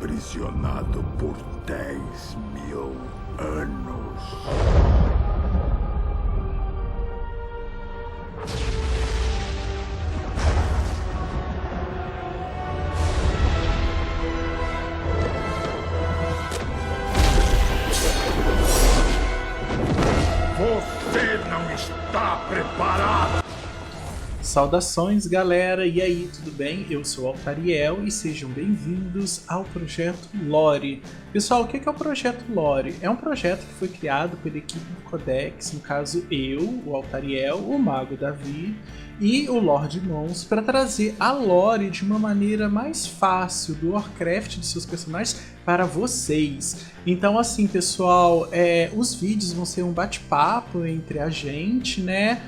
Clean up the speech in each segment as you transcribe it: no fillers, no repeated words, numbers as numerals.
aprisionado por 10.000 anos. Você não está preparado! Saudações, galera! E aí, tudo bem? Eu sou o Altariel e sejam bem-vindos ao Projeto Lore. Pessoal, o que é o Projeto Lore? É um projeto que foi criado pela equipe do Codex, no caso eu, o Altariel, o Mago Davi e o Lorde Mons, para trazer a lore de uma maneira mais fácil do Warcraft de seus personagens para vocês. Então, assim, pessoal, os vídeos vão ser um bate-papo entre a gente, né?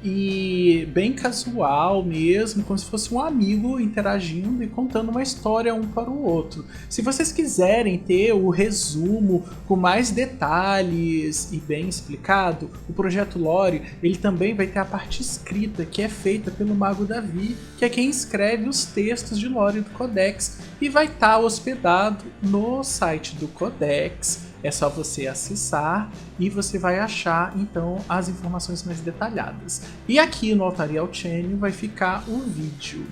E bem casual mesmo, como se fosse um amigo interagindo e contando uma história um para o outro. Se vocês quiserem ter o resumo com mais detalhes e bem explicado, o Projeto Lore ele também vai ter a parte escrita, que é feita pelo Mago Davi, que é quem escreve os textos de lore do Codex, e vai estar hospedado no site do Codex. É só você acessar e você vai achar então as informações mais detalhadas. E aqui no Altariel Channel vai ficar o vídeo.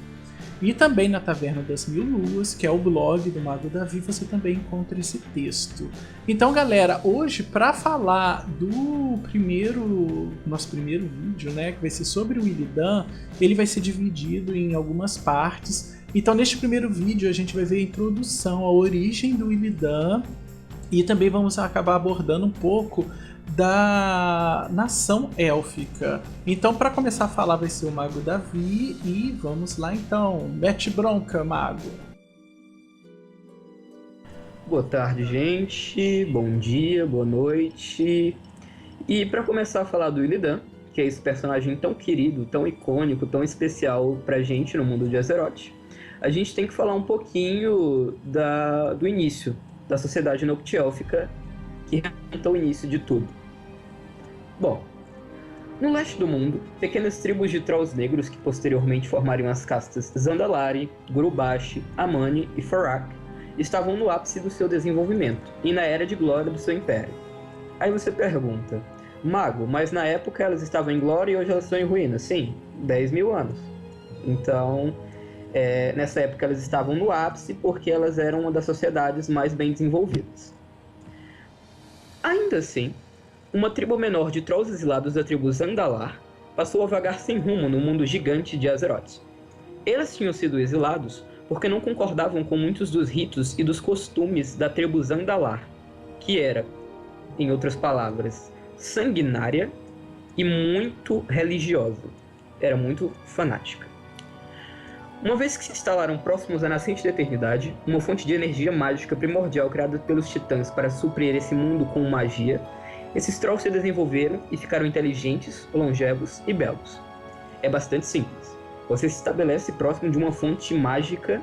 E também na Taverna das Mil Luas, que é o blog do Mago Davi, você também encontra esse texto. Então, galera, hoje para falar do nosso primeiro vídeo, né, que vai ser sobre o Illidan, ele vai ser dividido em algumas partes. Então, neste primeiro vídeo a gente vai ver a introdução à origem do Illidan. E também vamos acabar abordando um pouco da nação élfica. Então, para começar a falar, vai ser o Mago Davi. E vamos lá então. Mete bronca, Mago. Boa tarde, gente. Bom dia, boa noite. E para começar a falar do Illidan, que é esse personagem tão querido, tão icônico, tão especial pra gente no mundo de Azeroth, a gente tem que falar um pouquinho do início da sociedade Noctiélfica, que remonta ao início de tudo. Bom, no leste do mundo, pequenas tribos de Trolls negros que posteriormente formariam as castas Zandalari, Gurubashi, Amani e Farak estavam no ápice do seu desenvolvimento e na era de glória do seu império. Aí você pergunta, Mago, mas na época elas estavam em glória e hoje elas estão em ruína? Sim, 10.000 anos. Então, nessa época elas estavam no ápice porque elas eram uma das sociedades mais bem desenvolvidas. Ainda assim, uma tribo menor de Trolls exilados da tribo Zandalar passou a vagar sem rumo no mundo gigante de Azeroth. Eles tinham sido exilados porque não concordavam com muitos dos ritos e dos costumes da tribo Zandalar, que era, em outras palavras, sanguinária e muito religiosa. Era muito fanática. Uma vez que se instalaram próximos à nascente da eternidade, uma fonte de energia mágica primordial criada pelos titãs para suprir esse mundo com magia, esses trolls se desenvolveram e ficaram inteligentes, longevos e belos. É bastante simples. Você se estabelece próximo de uma fonte mágica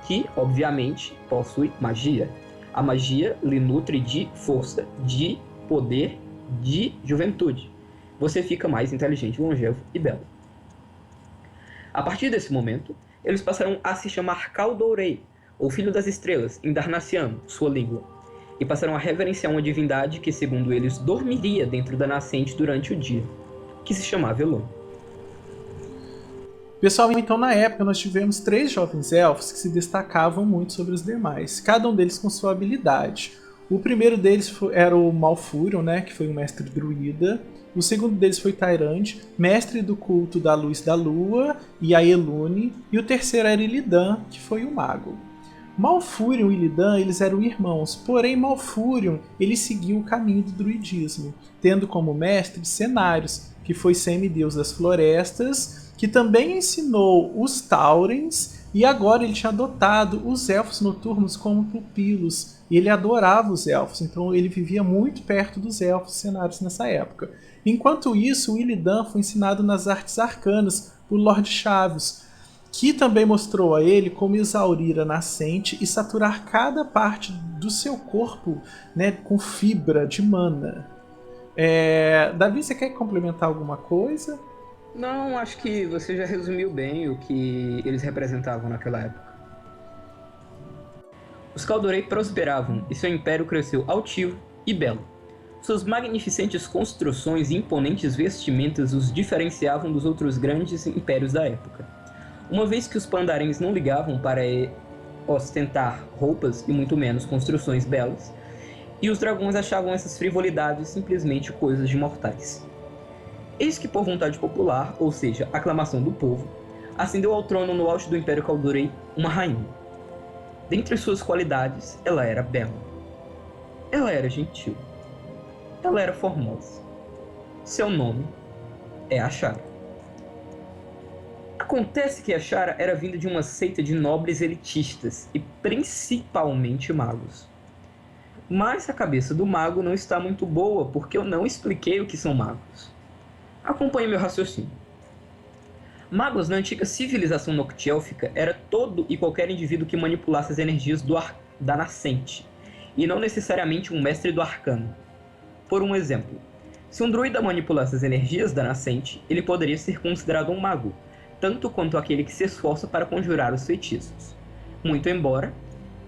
que, obviamente, possui magia. A magia lhe nutre de força, de poder, de juventude. Você fica mais inteligente, longevo e belo. A partir desse momento, eles passaram a se chamar Kaldorei, ou Filho das Estrelas, em Darnaciano, sua língua, e passaram a reverenciar uma divindade que, segundo eles, dormiria dentro da nascente durante o dia, que se chamava Elon. Pessoal, então na época nós tivemos 3 jovens elfos que se destacavam muito sobre os demais, cada um deles com sua habilidade. O primeiro deles era o Malfurion, né, que foi um mestre druida. O segundo deles foi Tyrande, mestre do culto da luz da lua, e a Elune. E o terceiro era Illidan, que foi o mago. Malfurion e Illidan eles eram irmãos, porém Malfurion ele seguiu o caminho do druidismo, tendo como mestre Cenarius, que foi semideus das florestas, que também ensinou os Taurens, e agora ele tinha adotado os elfos noturnos como pupilos. E ele adorava os elfos, então ele vivia muito perto dos elfos cenários nessa época. Enquanto isso, o Illidan foi ensinado nas artes arcanas por Lord Chavios, que também mostrou a ele como exaurir a nascente e saturar cada parte do seu corpo, né, com fibra de mana. Davi, você quer complementar alguma coisa? Não, acho que você já resumiu bem o que eles representavam naquela época. Os Kaldorei prosperavam e seu império cresceu altivo e belo. Suas magnificentes construções e imponentes vestimentas os diferenciavam dos outros grandes impérios da época. Uma vez que os Pandarens não ligavam para ostentar roupas e muito menos construções belas, e os dragões achavam essas frivolidades simplesmente coisas de mortais. Eis que por vontade popular, ou seja, aclamação do povo, ascendeu ao trono no auge do Império Kaldorei uma rainha. Dentre suas qualidades, ela era bela. Ela era gentil. Ela era formosa. Seu nome é Ashara. Acontece que Ashara era vinda de uma seita de nobres elitistas e principalmente magos. Mas a cabeça do mago não está muito boa porque eu não expliquei o que são magos. Acompanhe meu raciocínio. Magos na antiga civilização noctiélfica era todo e qualquer indivíduo que manipulasse as energias da nascente, e não necessariamente um mestre do arcano. Por um exemplo, se um druida manipulasse as energias da nascente, ele poderia ser considerado um mago, tanto quanto aquele que se esforça para conjurar os feitiços. Muito embora,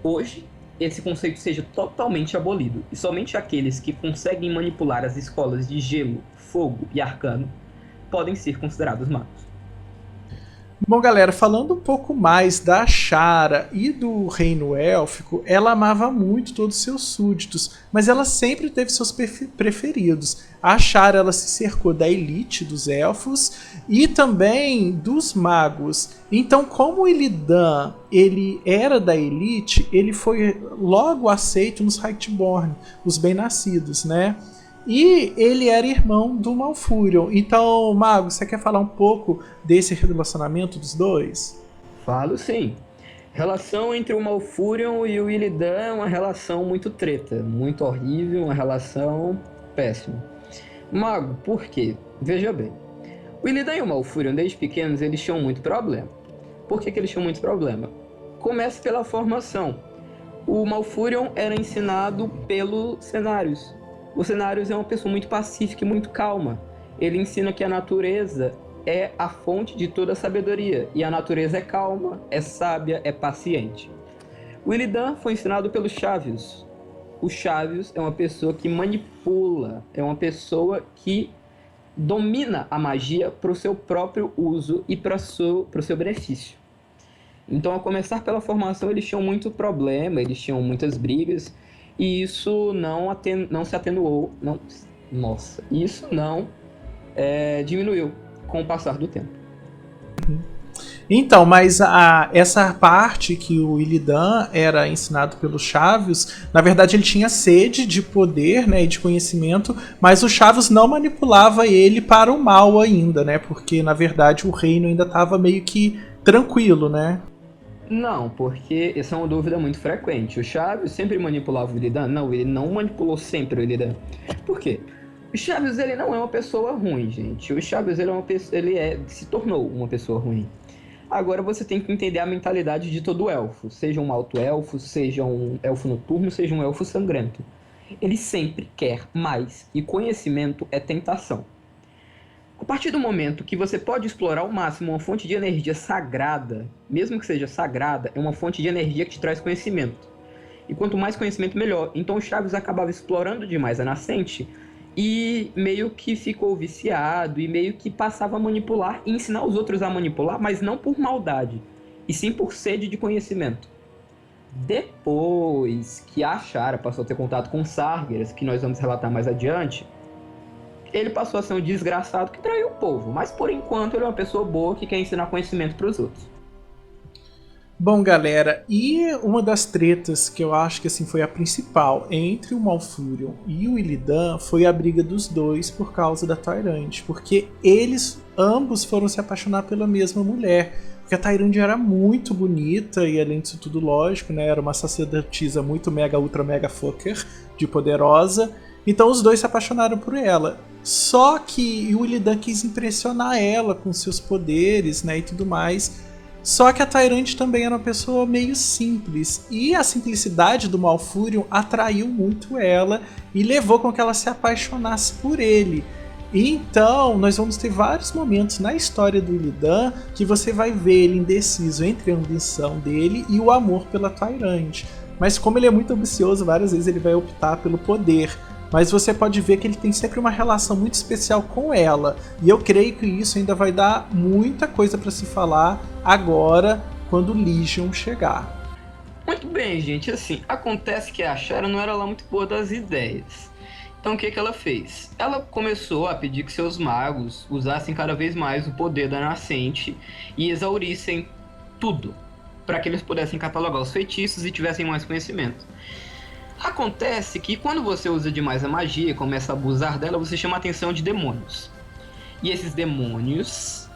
hoje, esse conceito seja totalmente abolido, e somente aqueles que conseguem manipular as escolas de gelo, fogo e arcano podem ser considerados magos. Bom, galera, falando um pouco mais da Ashara e do reino élfico, ela amava muito todos os seus súditos, mas ela sempre teve seus preferidos. A Ashara, ela se cercou da elite dos elfos e também dos magos. Então, como o Illidan ele era da elite, ele foi logo aceito nos Hightborn, os bem-nascidos, né? E ele era irmão do Malfurion. Então, Mago, você quer falar um pouco desse relacionamento dos dois? Falo sim. Relação entre o Malfurion e o Illidan é uma relação muito treta, muito horrível, uma relação péssima. Mago, por quê? Veja bem. O Illidan e o Malfurion, desde pequenos, eles tinham muito problema. Por que eles tinham muito problema? Começa pela formação. O Malfurion era ensinado pelos Cenarius. O Cenarius é uma pessoa muito pacífica e muito calma. Ele ensina que a natureza é a fonte de toda a sabedoria. E a natureza é calma, é sábia, é paciente. O Illidan foi ensinado pelos Chavios. O Chavios é uma pessoa que manipula, é uma pessoa que domina a magia para o seu próprio uso e para o seu benefício. Então, a começar pela formação, eles tinham muito problema, eles tinham muitas brigas. E isso não se atenuou, isso não diminuiu com o passar do tempo. Então, mas essa parte que o Illidan era ensinado pelos Chavios, na verdade ele tinha sede de poder, né, e de conhecimento, mas o Chavios não manipulava ele para o mal ainda, né, porque na verdade o reino ainda estava meio que tranquilo, né? Não, porque essa é uma dúvida muito frequente. O Chavios sempre manipulava o Illidan? Não, ele não manipulou sempre o Illidan. Por quê? O Chavios, ele não é uma pessoa ruim, gente. O Chavios, se tornou uma pessoa ruim. Agora você tem que entender a mentalidade de todo elfo. Seja um alto-elfo, seja um elfo noturno, seja um elfo sangrento. Ele sempre quer mais, e conhecimento é tentação. A partir do momento que você pode explorar ao máximo uma fonte de energia sagrada, mesmo que seja sagrada, é uma fonte de energia que te traz conhecimento. E quanto mais conhecimento, melhor. Então o Chavios acabava explorando demais a nascente e meio que ficou viciado e meio que passava a manipular e ensinar os outros a manipular, mas não por maldade, e sim por sede de conhecimento. Depois que a Ashara passou a ter contato com Sargeras, que nós vamos relatar mais adiante, ele passou a ser um desgraçado que traiu o povo, mas por enquanto ele é uma pessoa boa que quer ensinar conhecimento para os outros. Bom, galera, e uma das tretas que eu acho que assim foi a principal entre o Malfurion e o Illidan foi a briga dos dois por causa da Tyrande, porque eles ambos foram se apaixonar pela mesma mulher, porque a Tyrande era muito bonita e além disso tudo lógico, né, era uma sacerdotisa muito mega ultra mega fucker de poderosa. Então os dois se apaixonaram por ela. Só que o Illidan quis impressionar ela com seus poderes, né, e tudo mais. Só que a Tyrande também era uma pessoa meio simples. E a simplicidade do Malfurion atraiu muito ela e levou com que ela se apaixonasse por ele. E então nós vamos ter vários momentos na história do Illidan que você vai ver ele indeciso entre a ambição dele e o amor pela Tyrande. mas como ele é muito ambicioso, várias vezes ele vai optar pelo poder. Mas você pode ver que ele tem sempre uma relação muito especial com ela. E eu creio que isso ainda vai dar muita coisa para se falar agora, quando Legion chegar. Muito bem, gente. Assim, acontece que a Shara não era lá muito boa das ideias. Então o que ela fez? Ela começou a pedir que seus magos usassem cada vez mais o poder da nascente e exaurissem tudo, para que eles pudessem catalogar os feitiços e tivessem mais conhecimento. Acontece que quando você usa demais a magia e começa a abusar dela, você chama a atenção de demônios. E esses demônios,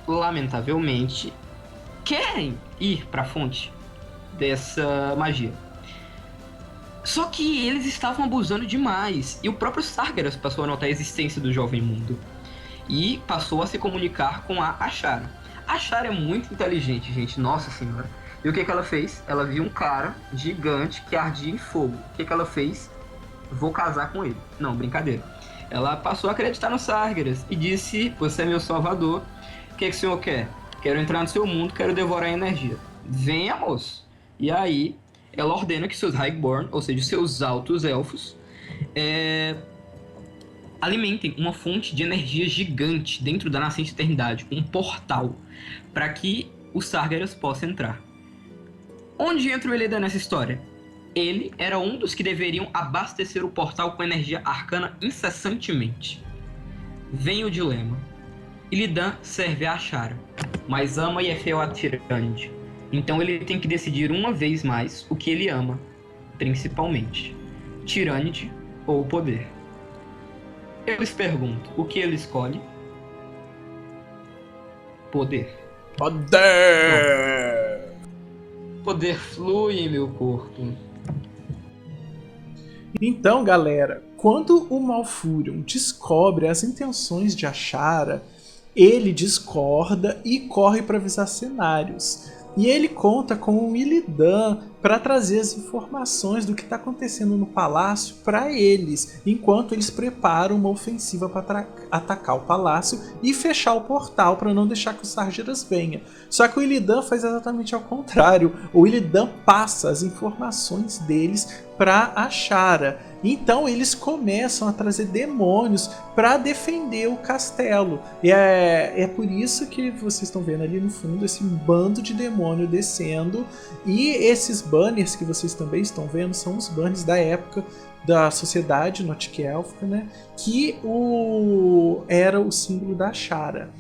lamentavelmente, querem ir para a fonte dessa magia. Só que eles estavam abusando demais, e o próprio Sargeras passou a notar a existência do jovem mundo e passou a se comunicar com a Ashara. A Ashara é muito inteligente, gente, nossa senhora. E o que ela fez? Ela viu um cara gigante que ardia em fogo. O que ela fez? Vou casar com ele. Não, brincadeira. Ela passou a acreditar no Sargeras e disse: você é meu salvador, o que o senhor quer? Quero entrar no seu mundo, quero devorar a energia. Venha, moço. E aí ela ordena que seus Highborn, ou seja, seus altos elfos, alimentem uma fonte de energia gigante dentro da nascente eternidade, um portal, para que o Sargeras possa entrar. Onde entra o Illidan nessa história? Ele era um dos que deveriam abastecer o portal com energia arcana incessantemente. Vem o dilema. Illidan serve a Ashara, mas ama e é fiel a Tyrande. Então ele tem que decidir uma vez mais o que ele ama, principalmente: Tyrande ou o poder. Eu lhes pergunto, o que ele escolhe? Poder. Poder! Poder flui em meu corpo. Então, galera, quando o Malfurion descobre as intenções de Ashara, ele discorda e corre para avisar cenários. E ele conta com o Illidan para trazer as informações do que está acontecendo no palácio para eles, enquanto eles preparam uma ofensiva para atacar o palácio e fechar o portal para não deixar que o Sargeras venha. Só que o Illidan faz exatamente ao contrário. O Illidan passa as informações deles para a Ashara. Então eles começam a trazer demônios para defender o castelo. E é por isso que vocês estão vendo ali no fundo esse bando de demônio descendo. E esses banners que vocês também estão vendo são os banners da época da sociedade Notic Élfica, né? Que era o símbolo da Ashara.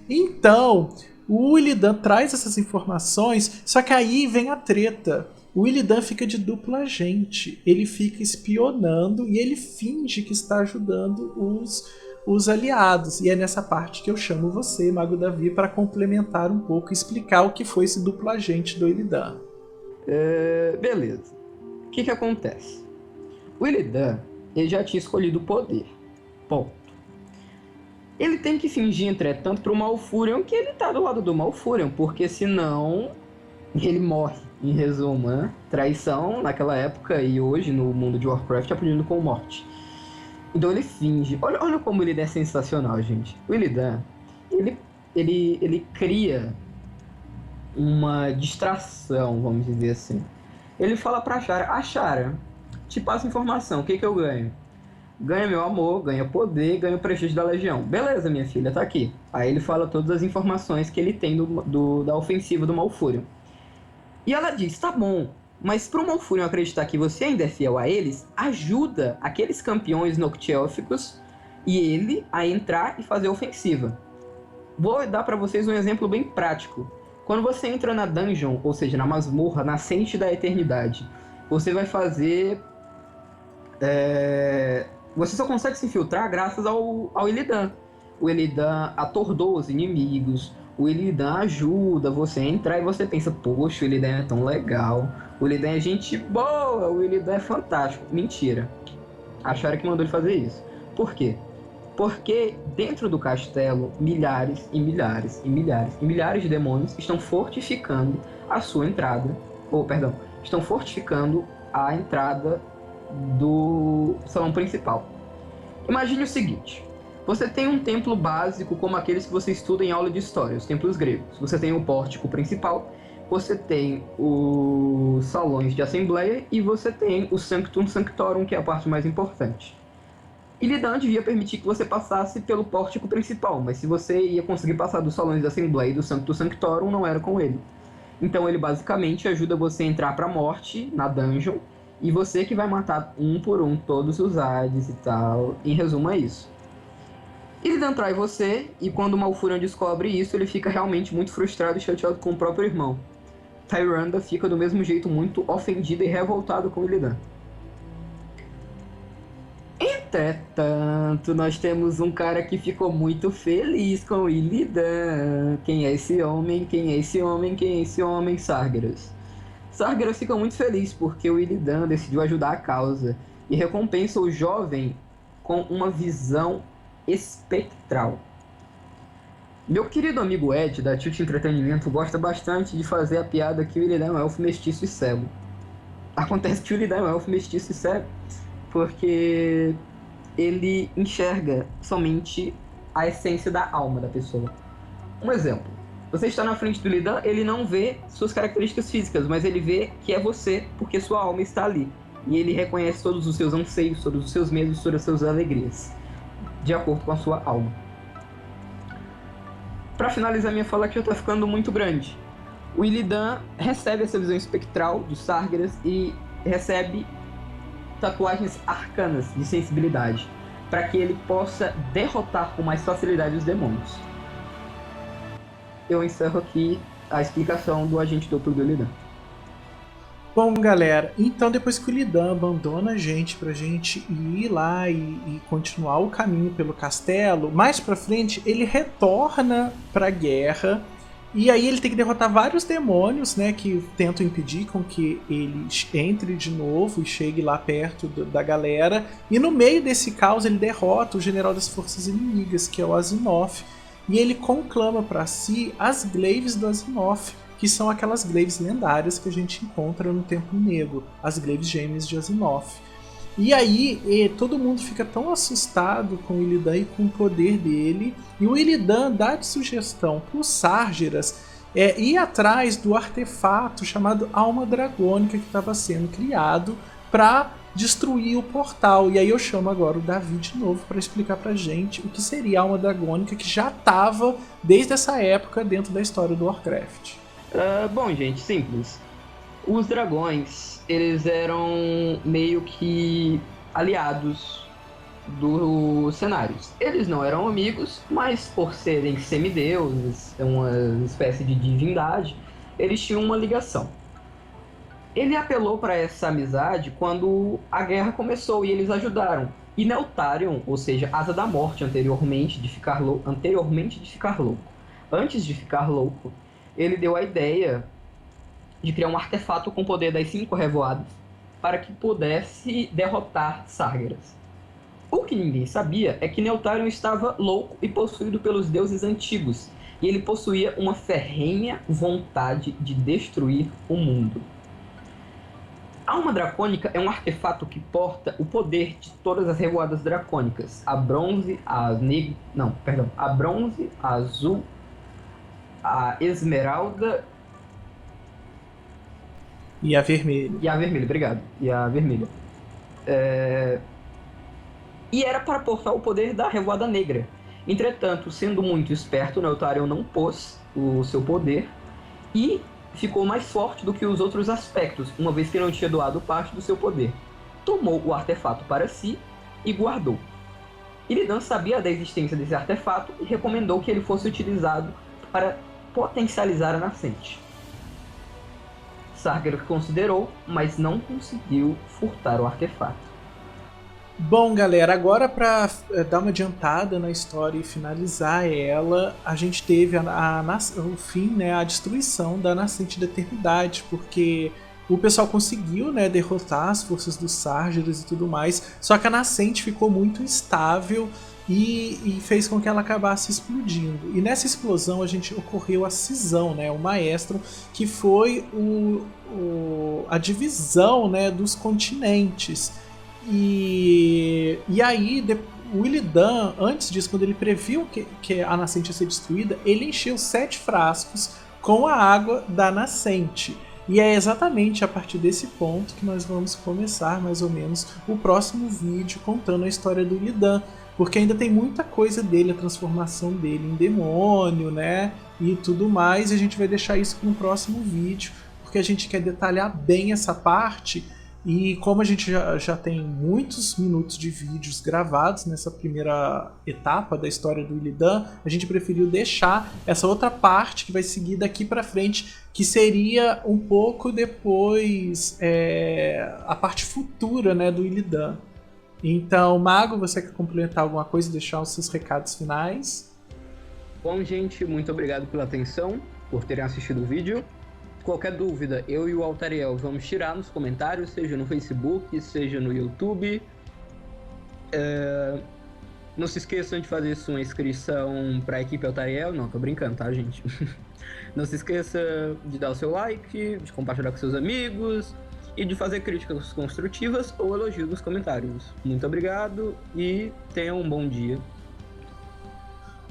Então o Illidan traz essas informações, só que aí vem a treta. O Illidan fica de duplo agente, ele fica espionando e ele finge que está ajudando os aliados. E é nessa parte que eu chamo você, Mago Davi, para complementar um pouco e explicar o que foi esse duplo agente do Illidan. Beleza. O que acontece? O Illidan, ele já tinha escolhido o poder. Ponto. Ele tem que fingir, entretanto, para o Malfurion que ele está do lado do Malfurion, porque senão ele morre. Em resumo, né? Traição naquela época e hoje no mundo de Warcraft aprendendo com morte. Então ele finge. Olha como ele é sensacional, gente. O Illidan, ele cria uma distração, vamos dizer assim. Ele fala pra Ashara: Ashara, te passo informação, o que eu ganho? Ganha meu amor, ganha poder, ganha o prestígio da legião. Beleza, minha filha, tá aqui. Aí ele fala todas as informações que ele tem da ofensiva do Malfurion. E ela diz: tá bom, mas pro Malfurion acreditar que você ainda é fiel a eles, ajuda aqueles campeões noctiélficos e ele a entrar e fazer a ofensiva. Vou dar pra vocês um exemplo bem prático. Quando você entra na dungeon, ou seja, na masmorra, nascente da eternidade, você vai fazer... Você só consegue se infiltrar graças ao Illidan. O Illidan atordou os inimigos, o Illidan ajuda você a entrar e você pensa: poxa, o Illidan é tão legal, o Illidan é gente boa, o Illidan é fantástico. Mentira. Acharam que mandou ele fazer isso. Por quê? Porque dentro do castelo, milhares e milhares e milhares e milhares de demônios estão fortificando a sua entrada, estão fortificando a entrada do salão principal. Imagine o seguinte: você tem um templo básico como aqueles que você estuda em aula de história, os templos gregos. Você tem o pórtico principal, você tem os salões de assembleia e você tem o Sanctum Sanctorum, que é a parte mais importante. Illidan devia permitir que você passasse pelo pórtico principal, mas se você ia conseguir passar dos salões de assembleia e do Sanctum Sanctorum, não era com ele. Então ele basicamente ajuda você a entrar pra morte na dungeon, e você que vai matar um por um todos os Hades e tal. Em resumo, é isso. Illidan trai você, e quando o Malfurion descobre isso, ele fica realmente muito frustrado e chateado com o próprio irmão. Tyrande fica do mesmo jeito muito ofendido e revoltado com Illidan. Entretanto, nós temos um cara que ficou muito feliz com o Illidan. Quem é esse homem? Quem é esse homem? Quem é esse homem? Sargeras. Sargeras fica muito feliz porque o Illidan decidiu ajudar a causa e recompensa o jovem com uma visão espectral. Meu querido amigo Ed, da Tilt Entretenimento, gosta bastante de fazer a piada que o Illidan é um elfo mestiço e cego. Acontece que o Illidan é um elfo mestiço e cego porque ele enxerga somente a essência da alma da pessoa. Um exemplo. Você está na frente do Illidan, ele não vê suas características físicas, mas ele vê que é você porque sua alma está ali. E ele reconhece todos os seus anseios, todos os seus medos, todas as suas alegrias, de acordo com a sua alma. Para finalizar minha fala, que já está ficando muito grande. O Illidan recebe essa visão espectral dos Sargeras e recebe tatuagens arcanas de sensibilidade, para que ele possa derrotar com mais facilidade os demônios. Eu encerro aqui a explicação do agente duplo do Illidan. Bom, galera, então depois que o Illidan abandona a gente pra gente ir lá e continuar o caminho pelo castelo, mais pra frente ele retorna pra guerra. E aí ele tem que derrotar vários demônios, né, que tentam impedir com que ele entre de novo e chegue lá perto da galera. E no meio desse caos ele derrota o general das forças inimigas, que é o Azinnoth. E ele conclama para si as Glaives do Azinnoth, que são aquelas Glaives lendárias que a gente encontra no Templo Negro, as Glaives gêmeas de Azinnoth. E aí todo mundo fica tão assustado com o Illidan e com o poder dele, e o Illidan dá de sugestão para os Sargeras ir atrás do artefato chamado Alma Dragônica que estava sendo criado para destruir o portal. E aí eu chamo agora o Davi de novo para explicar pra gente o que seria a Alma Dragônica, que já estava desde essa época dentro da história do Warcraft. Bom, gente, simples. Os dragões, eles eram meio que aliados dos cenários. Eles não eram amigos, mas por serem semideuses, uma espécie de divindade, eles tinham uma ligação. Ele apelou para essa amizade quando a guerra começou e eles ajudaram. E Neltharion, ou seja, Asa da Morte, antes de ficar louco, ele deu a ideia de criar um artefato com o poder das 5 revoadas para que pudesse derrotar Sargeras. O que ninguém sabia é que Neltharion estava louco e possuído pelos deuses antigos, e ele possuía uma ferrenha vontade de destruir o mundo. A Alma Dracônica é um artefato que porta o poder de todas as revoadas dracônicas, a bronze, a bronze, a azul, a esmeralda e a vermelha. Obrigado. E a vermelha. E era para portar o poder da Revoada Negra. Entretanto, sendo muito esperto, Neltharion não pôs o seu poder e ficou mais forte do que os outros aspectos, uma vez que não tinha doado parte do seu poder. Tomou o artefato para si e guardou. Illidan sabia da existência desse artefato e recomendou que ele fosse utilizado para potencializar a nascente. Sargeras considerou, mas não conseguiu furtar o artefato. Bom, galera, agora para dar uma adiantada na história e finalizar ela, a gente teve o fim, né, a destruição da Nascente da Eternidade, porque o pessoal conseguiu, né, derrotar as forças dos Sargeras e tudo mais, só que a Nascente ficou muito instável e fez com que ela acabasse explodindo. E nessa explosão ocorreu a cisão, né, o Maestro, que foi a divisão, né, dos continentes. E aí, o Illidan, antes disso, quando ele previu que a Nascente ia ser destruída, ele encheu 7 frascos com a água da nascente. E é exatamente a partir desse ponto que nós vamos começar mais ou menos o próximo vídeo contando a história do Illidan, porque ainda tem muita coisa dele, a transformação dele em demônio, né, e tudo mais, e a gente vai deixar isso para um próximo vídeo, porque a gente quer detalhar bem essa parte. E como a gente já tem muitos minutos de vídeos gravados nessa primeira etapa da história do Illidan, a gente preferiu deixar essa outra parte que vai seguir daqui pra frente, que seria um pouco depois a parte futura, né, do Illidan. Então, Mago, você quer complementar alguma coisa e deixar os seus recados finais? Bom, gente, muito obrigado pela atenção, por terem assistido o vídeo. Qualquer dúvida, eu e o Altariel vamos tirar nos comentários, seja no Facebook, seja no YouTube. Não se esqueçam de fazer sua inscrição para a equipe Altariel. Não, tô brincando, tá, gente? Não se esqueça de dar o seu like, de compartilhar com seus amigos e de fazer críticas construtivas ou elogios nos comentários. Muito obrigado e tenham um bom dia.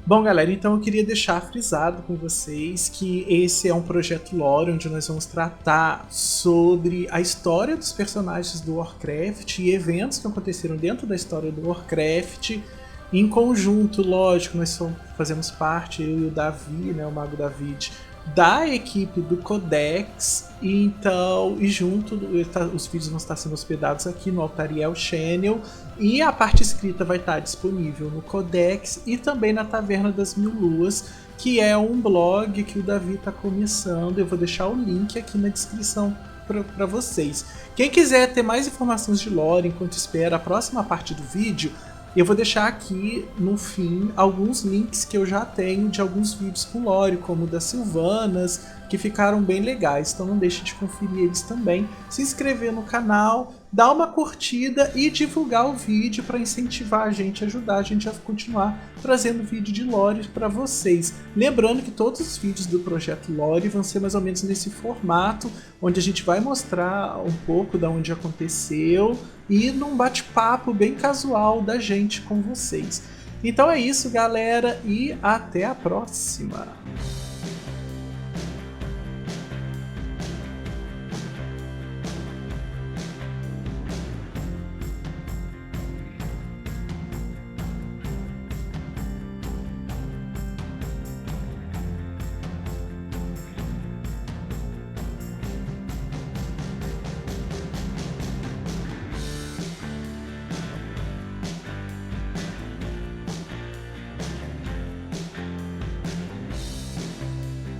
Bom, galera, então eu queria deixar frisado com vocês que esse é um projeto lore onde nós vamos tratar sobre a história dos personagens do Warcraft e eventos que aconteceram dentro da história do Warcraft. Em conjunto, lógico, nós fazemos parte, eu e o Davi, né, o Mago David, da equipe do Codex, e junto os vídeos vão estar sendo hospedados aqui no Altariel Channel, e a parte escrita vai estar disponível no Codex e também na Taverna das Mil Luas, que é um blog que o Davi está começando. Eu vou deixar o link aqui na descrição para vocês. Quem quiser ter mais informações de lore enquanto espera a próxima parte do vídeo, eu vou deixar aqui no fim alguns links que eu já tenho de alguns vídeos com lore, como o das Sylvanas, que ficaram bem legais, então não deixe de conferir eles também. Se inscrever no canal, dar uma curtida e divulgar o vídeo para incentivar a gente, ajudar a gente a continuar trazendo vídeo de lore para vocês. Lembrando que todos os vídeos do projeto Lore vão ser mais ou menos nesse formato, onde a gente vai mostrar um pouco da onde aconteceu e num bate-papo bem casual da gente com vocês. Então é isso, galera, e até a próxima!